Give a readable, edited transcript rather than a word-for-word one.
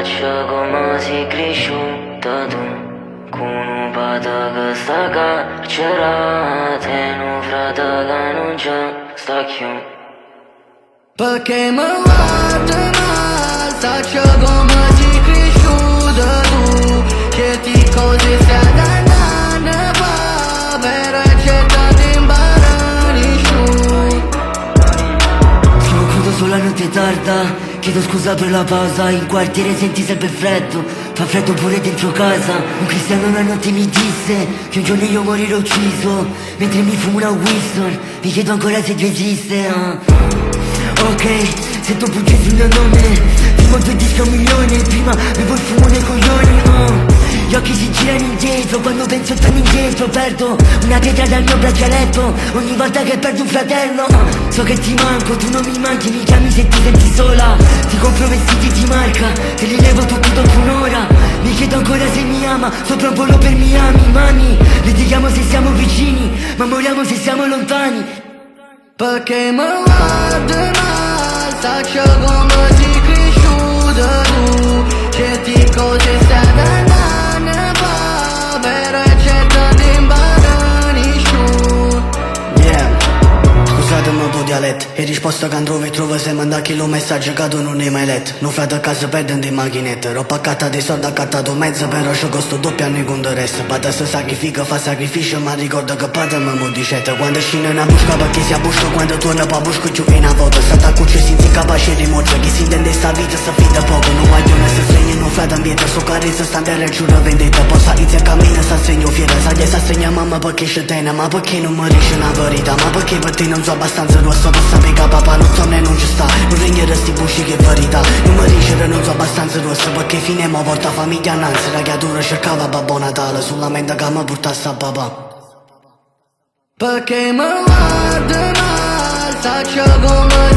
faccia come sei cresciuta tu, con un pata che sta carcerata e un frate che non c'è sta più. Perché mi guardi mal, faccia come sei cresciuta tu, certi cose stai andando fa, però è certa di imparare nessuno. Sono crudo solo a notte tarda, chiedo scusa per la pausa, in quartiere senti sempre freddo, fa freddo pure dentro casa. Un cristiano una notte mi disse che un giorno io morirò ucciso, mentre mi fumo una Winston, mi chiedo ancora se tu esiste. Ok, sento bugie sul mio nome, fumo 2 dischi a 1 milione, prima bevo il fumo nei coglioni. Gli occhi si girano indietro, quando penso torno indietro, perdo una pietra dal mio braccialetto, ogni volta che perdo un fratello. So che ti manco, tu non mi manchi, mi chiami se ti senti sola, ti compro vestiti di marca, te li levo tutti dopo un'ora. Mi chiedo ancora se mi ama, sopra un volo per Miami, mami, litighiamo se siamo vicini, ma moriamo se siamo lontani. Perché mi guardi mal, faccia come sei cresciuta tu, certi cose stai andando fa, però è certa di imparare nessuno. Yeah, scusatemi un po' dialetto, e risposta che androve trova se manda chi lo messaggio che tu non hai mai letto. Non frate a casa perdendo in macchinetta, roba accattata dei soldi accattato mezzo, però c'ho costo doppio anni con il resto. Pata se sacrifica, fa sacrificio, ma ricordo che pata mi modicetta. Quando scende una busca perché si abbusca, quando torna pa' busco giù in una volta. Stata cuccia senza capace di mozza, chi si intende sta vita sta fida poco. Non voglio una se segna, non frate ambiente, so carezza sta andare a giuro vendetta. Posa inizia cammina, sta segno fiera, sa che sta segna mamma perché c'è tena, ma perché non mi riesce una verità, ma perché per te non so abbastanza rosso per sapere che papà non torna e non ci sta. Non regnerà sti busci che verità, non mi riesce non so abbastanza rosso perché finiamo porta famiglia annanzi. La creatura cercava Babbo Natale, sulla mente che mi portasse a papà. Perché mi guardi mal, faccia come